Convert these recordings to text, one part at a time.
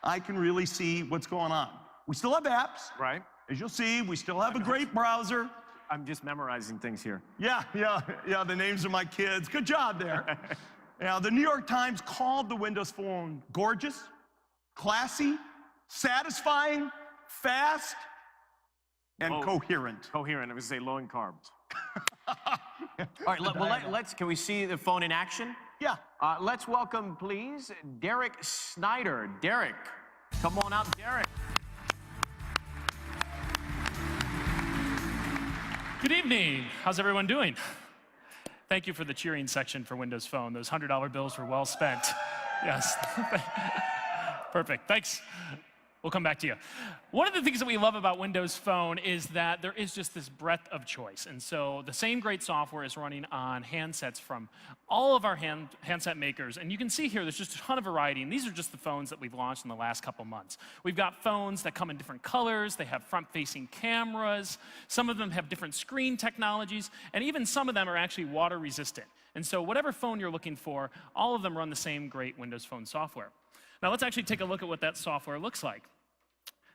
I can really see what's going on. We still have apps. Right. As you'll see, we still have a great browser. I'm just memorizing things here. Yeah, the names of my kids. Good job there. Now, the New York Times called the Windows Phone gorgeous, classy, satisfying, fast, and coherent. Coherent. I was going to say low in carbs. All right, can we see the phone in action? Yeah. Let's welcome, please, Derek Snyder. Derek, come on out, Derek. Good evening. How's everyone doing? Thank you for the cheering section for Windows Phone. Those $100 bills were well spent. Yes. Perfect. Thanks. We'll come back to you. One of the things that we love about Windows Phone is that there is just this breadth of choice. And so the same great software is running on handsets from all of our handset makers. And you can see here, there's just a ton of variety. And these are just the phones that we've launched in the last couple months. We've got phones that come in different colors. They have front-facing cameras. Some of them have different screen technologies. And even some of them are actually water-resistant. And so whatever phone you're looking for, all of them run the same great Windows Phone software. Now let's actually take a look at what that software looks like.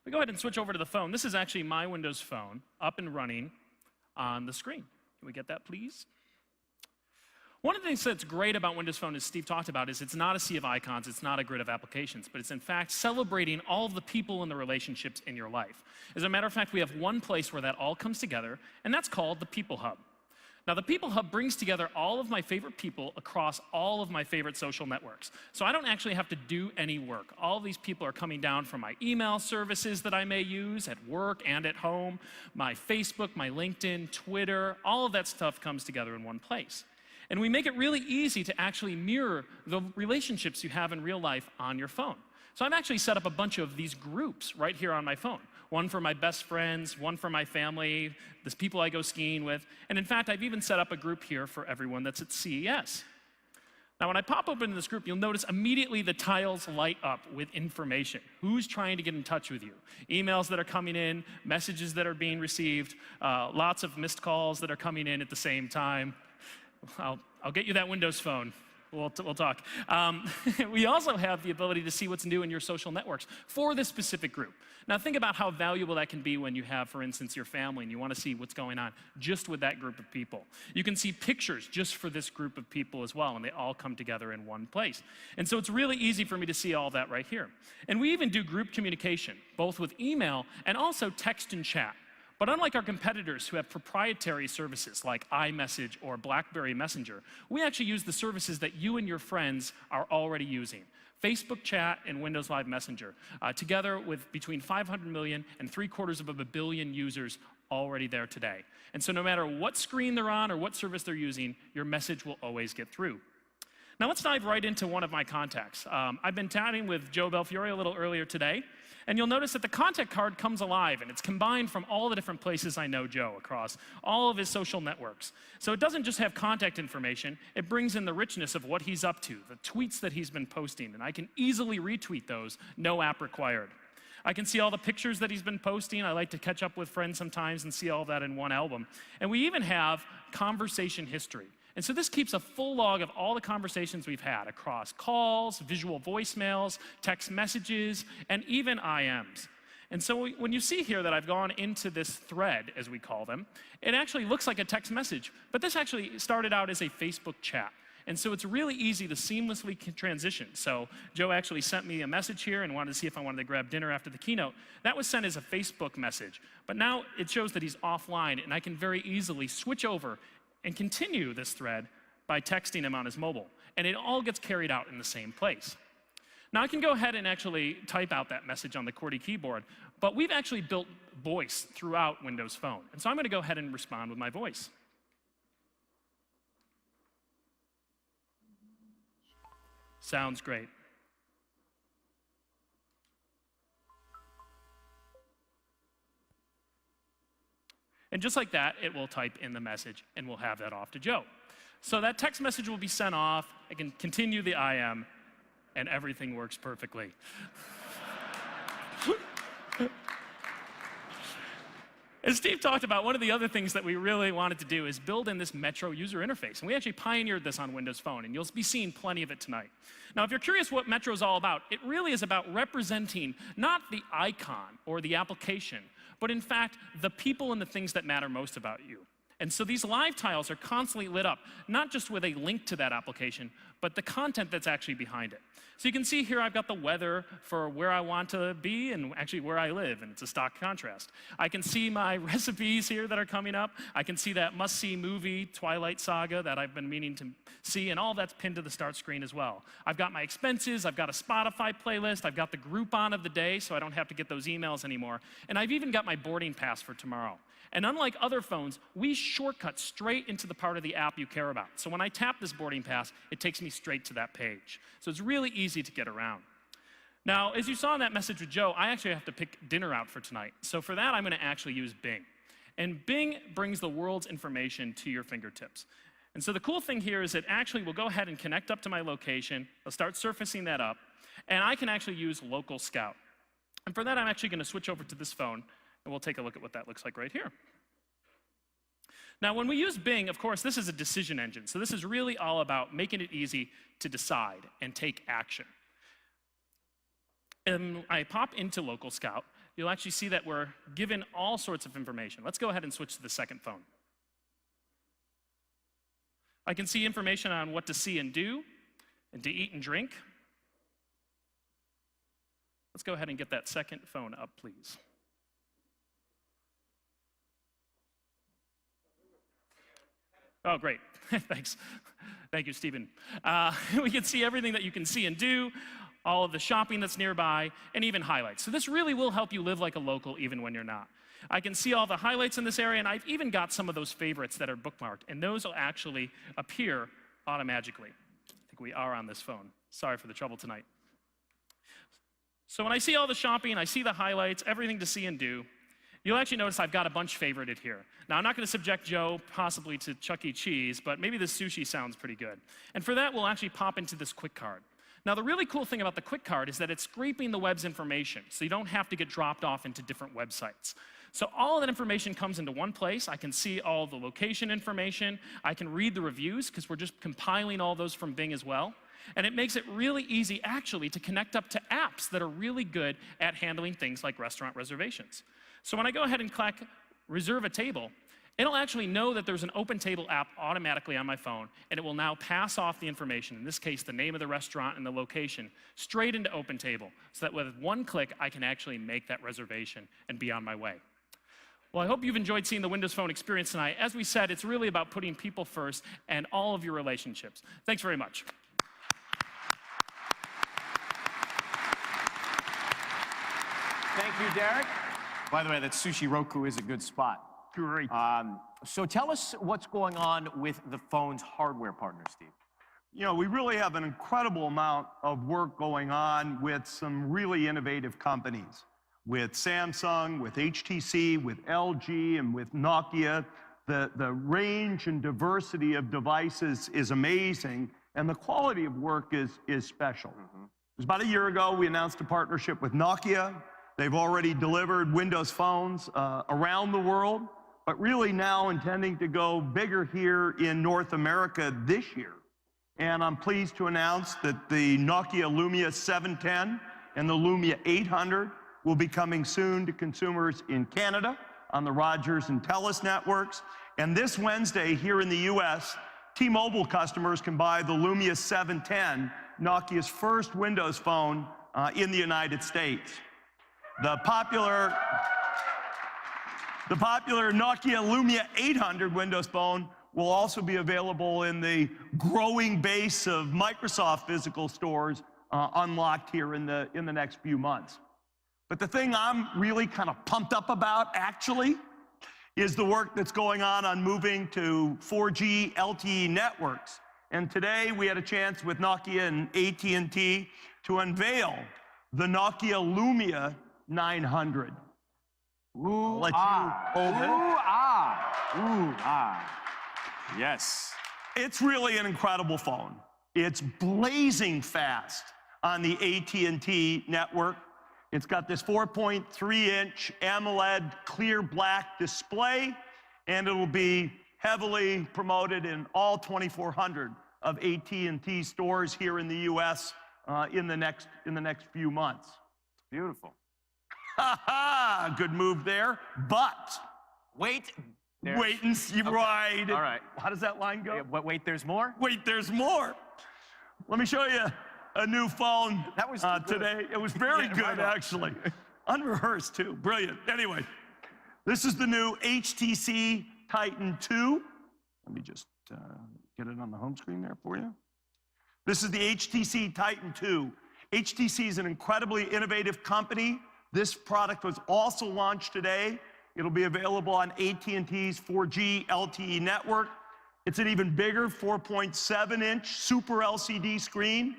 We go ahead and switch over to the phone. This is actually my Windows Phone up and running on the screen. Can we get that, please? One of the things that's great about Windows Phone, as Steve talked about, is it's not a sea of icons, it's not a grid of applications, but it's in fact celebrating all of the people and the relationships in your life. As a matter of fact, we have one place where that all comes together, and that's called the People Hub. Now, the People Hub brings together all of my favorite people across all of my favorite social networks. So I don't actually have to do any work. All of these people are coming down from my email services that I may use at work and at home, my Facebook, my LinkedIn, Twitter, all of that stuff comes together in one place. And we make it really easy to actually mirror the relationships you have in real life on your phone. So I've actually set up a bunch of these groups right here on my phone. One for my best friends, one for my family, the people I go skiing with. And in fact, I've even set up a group here for everyone that's at CES. Now, when I pop open this group, you'll notice immediately the tiles light up with information. Who's trying to get in touch with you? Emails that are coming in, messages that are being received, lots of missed calls that are coming in at the same time. I'll get you that Windows Phone. We'll talk. We also have the ability to see what's new in your social networks for this specific group. Now think about how valuable that can be when you have, for instance, your family and you want to see what's going on just with that group of people. You can see pictures just for this group of people as well, and they all come together in one place. And so it's really easy for me to see all that right here. And we even do group communication, both with email and also text and chat. But unlike our competitors who have proprietary services like iMessage or BlackBerry Messenger, we actually use the services that you and your friends are already using. Facebook Chat and Windows Live Messenger, together with between 500 million and 750 million users already there today. And so no matter what screen they're on or what service they're using, your message will always get through. Now let's dive right into one of my contacts. I've been chatting with Joe Belfiore a little earlier today, and you'll notice that the contact card comes alive, and it's combined from all the different places I know Joe across all of his social networks. So it doesn't just have contact information, it brings in the richness of what he's up to, the tweets that he's been posting, and I can easily retweet those, no app required. I can see all the pictures that he's been posting. I like to catch up with friends sometimes and see all that in one album. And we even have conversation history. And so this keeps a full log of all the conversations we've had across calls, visual voicemails, text messages, and even IMs. And so when you see here that I've gone into this thread, as we call them, it actually looks like a text message. But this actually started out as a Facebook chat. And so it's really easy to seamlessly transition. So Joe actually sent me a message here and wanted to see if I wanted to grab dinner after the keynote. That was sent as a Facebook message. But now it shows that he's offline, and I can very easily switch over and continue this thread by texting him on his mobile. And it all gets carried out in the same place. Now I can go ahead and actually type out that message on the QWERTY keyboard, but we've actually built voice throughout Windows Phone. And so I'm going to go ahead and respond with my voice. Sounds great. And just like that, it will type in the message, and we'll have that off to Joe. So that text message will be sent off. I can continue the IM, and everything works perfectly. As Steve talked about, one of the other things that we really wanted to do is build in this Metro user interface. And we actually pioneered this on Windows Phone, and you'll be seeing plenty of it tonight. Now, if you're curious what Metro is all about, it really is about representing not the icon or the application, but in fact, the people and the things that matter most about you. And so these live tiles are constantly lit up, not just with a link to that application, but the content that's actually behind it. So you can see here I've got the weather for where I want to be and actually where I live, and it's a stock contrast. I can see my recipes here that are coming up. I can see that must-see movie, Twilight Saga, that I've been meaning to see, and all that's pinned to the start screen as well. I've got my expenses, I've got a Spotify playlist, I've got the Groupon of the day so I don't have to get those emails anymore, and I've even got my boarding pass for tomorrow. And unlike other phones, we shortcut straight into the part of the app you care about. So when I tap this boarding pass, it takes me straight to that page. So it's really easy to get around. Now, as you saw in that message with Joe, I actually have to pick dinner out for tonight. So for that, I'm going to actually use Bing. And Bing brings the world's information to your fingertips. And so the cool thing here is it actually will go ahead and connect up to my location. I'll start surfacing that up. And I can actually use Local Scout. And for that, I'm actually going to switch over to this phone. And we'll take a look at what that looks like right here. Now, when we use Bing, of course, this is a decision engine. So this is really all about making it easy to decide and take action. And I pop into Local Scout. You'll actually see that we're given all sorts of information. Let's go ahead and switch to the second phone. I can see information on what to see and do, and to eat and drink. Let's go ahead and get that second phone up, please. Oh, great. Thanks. Thank you, Stephen. We can see everything that you can see and do, all of the shopping that's nearby, and even highlights. So this really will help you live like a local even when you're not. I can see all the highlights in this area, and I've even got some of those favorites that are bookmarked, and those will actually appear automatically. I think we are on this phone. Sorry for the trouble tonight. So when I see all the shopping, I see the highlights, everything to see and do, you'll actually notice I've got a bunch favorited here. Now, I'm not going to subject Joe possibly to Chuck E. Cheese, but maybe this sushi sounds pretty good. And for that, we'll actually pop into this quick card. Now, the really cool thing about the quick card is that it's scraping the web's information, so you don't have to get dropped off into different websites. So all of that information comes into one place. I can see all the location information. I can read the reviews, because we're just compiling all those from Bing as well. And it makes it really easy, actually, to connect up to apps that are really good at handling things like restaurant reservations. So when I go ahead and click Reserve a Table, it'll actually know that there's an Open Table app automatically on my phone, and it will now pass off the information, in this case, the name of the restaurant and the location, straight into Open Table, so that with one click, I can actually make that reservation and be on my way. Well, I hope you've enjoyed seeing the Windows Phone experience tonight. As we said, it's really about putting people first and all of your relationships. Thanks very much. Thank you, Derek. By the way, that Sushi Roku is a good spot. Great. So tell us what's going on with the phone's hardware partner, Steve. You know, we really have an incredible amount of work going on with some really innovative companies. With Samsung, with HTC, with LG, and with Nokia. The range and diversity of devices is amazing, and the quality of work is special. It was about a year ago we announced a partnership with Nokia. They've already delivered Windows phones around the world, but really now intending to go bigger here in North America this year. And I'm pleased to announce that the Nokia Lumia 710 and the Lumia 800 will be coming soon to consumers in Canada on the Rogers and Telus networks. And this Wednesday here in the US, T-Mobile customers can buy the Lumia 710, Nokia's first Windows phone in the United States. The popular Nokia Lumia 800 Windows phone will also be available in the growing base of Microsoft physical stores unlocked here in the next few months. But the thing I'm really kind of pumped up about, actually, is the work that's going on moving to 4G LTE networks. And today we had a chance with Nokia and AT&T to unveil the Nokia Lumia 900. Ooh, Let ah. you hold it. Ooh, ah. Ooh, ah. Yes. It's really an incredible phone. It's blazing fast on the AT&T network. It's got this 4.3-inch AMOLED clear black display, and it'll be heavily promoted in all 2,400 of AT&T stores here in the U.S. In the next few months. Beautiful. Ha ha! Good move there, but Wait. wait and see. Right. All right. How does that line go? Wait, there's more? Wait, there's more. Let me show you a new phone That was today. It was very Yeah, good, right on. actually. Unrehearsed, too. Brilliant. Anyway, this is the new HTC Titan 2. Let me just get it on the home screen there for you. This is the HTC Titan 2. HTC is an incredibly innovative company. This product was also launched today. It'll be available on AT&T's 4G LTE network. It's an even bigger 4.7-inch Super LCD screen.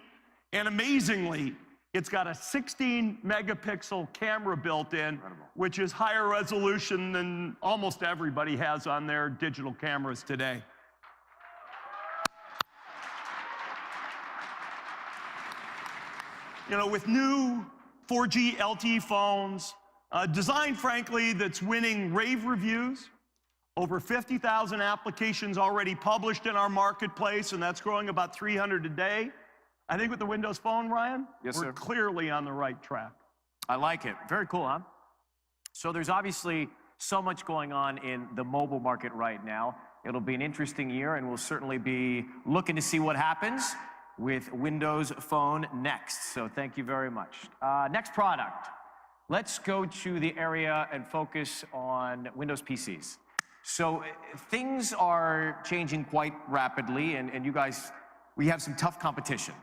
And amazingly, it's got a 16-megapixel camera built in, which is higher resolution than almost everybody has on their digital cameras today. You know, with new 4G LTE phones, designed, frankly, that's winning rave reviews, over 50,000 applications already published in our marketplace, and that's growing about 300 a day. I think with the Windows Phone, Ryan, Yes, we're sir. clearly on the right track. I like it. Very cool, huh? So there's obviously so much going on in the mobile market right now. It'll be an interesting year, and we'll certainly be looking to see what happens with Windows Phone next. So thank you very much. Next product. Let's go to the area and focus on Windows PCs. So things are changing quite rapidly, and you guys, we have some tough competition.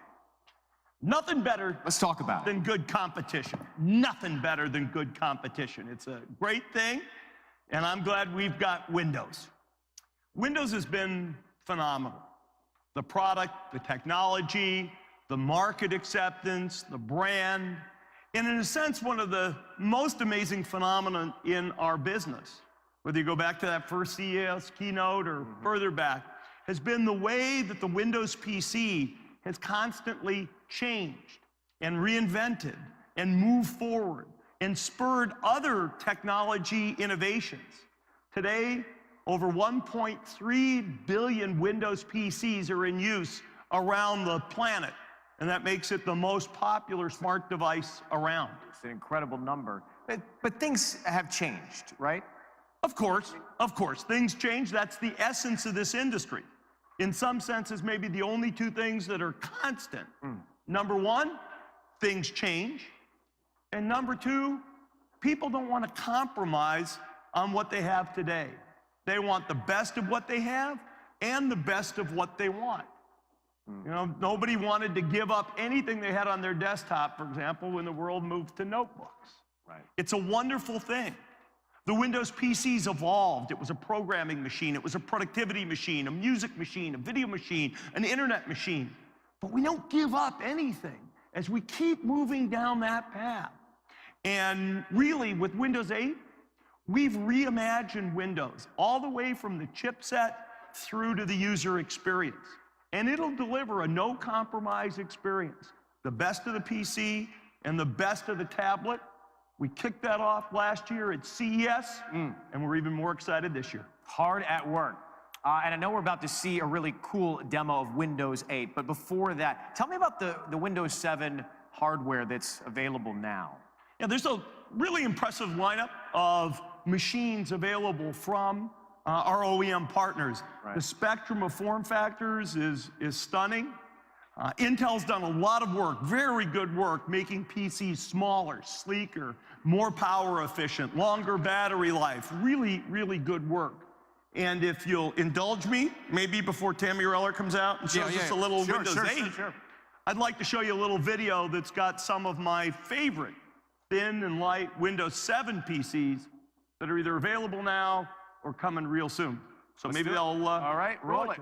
Nothing better Let's talk about it. than good competition. Nothing better than good competition. It's a great thing, and I'm glad we've got Windows. Windows has been phenomenal. The product, the technology, the market acceptance, the brand, and in a sense, one of the most amazing phenomena in our business, whether you go back to that first CES keynote or further back, has been the way that the Windows PC has constantly changed and reinvented and moved forward and spurred other technology innovations. Today, over 1.3 billion Windows PCs are in use around the planet, and that makes it the most popular smart device around. It's an incredible number. But things have changed, right? Of course, things change. That's the essence of this industry. In some senses, maybe the only two things that are constant. Number one, things change. And number two, people don't want to compromise on what they have today. They want the best of what they have and the best of what they want. You know, nobody wanted to give up anything they had on their desktop, for example, when the world moved to notebooks. Right. It's a wonderful thing. The Windows PCs evolved. It was a programming machine. It was a productivity machine, a music machine, a video machine, an internet machine. But we don't give up anything as we keep moving down that path. And really, with Windows 8, we've reimagined Windows all the way from the chipset through to the user experience. And it'll deliver a no-compromise experience. The best of the PC and the best of the tablet. We kicked that off last year at CES, and we're even more excited this year. Hard at work. And I know we're about to see a really cool demo of Windows 8, but before that, tell me about the Windows 7 hardware that's available now. Yeah, there's a really impressive lineup of machines available from our OEM partners. Right. The spectrum of form factors is stunning. Intel's done a lot of work, very good work, making PCs smaller, sleeker, more power efficient, longer battery life. Really, really good work. And if you'll indulge me, maybe before Tammy Reller comes out and shows us a little Windows 8, I'd like to show you a little video that's got some of my favorite thin and light Windows 7 PCs that are either available now or coming real soon. So maybe they'll All right, roll it.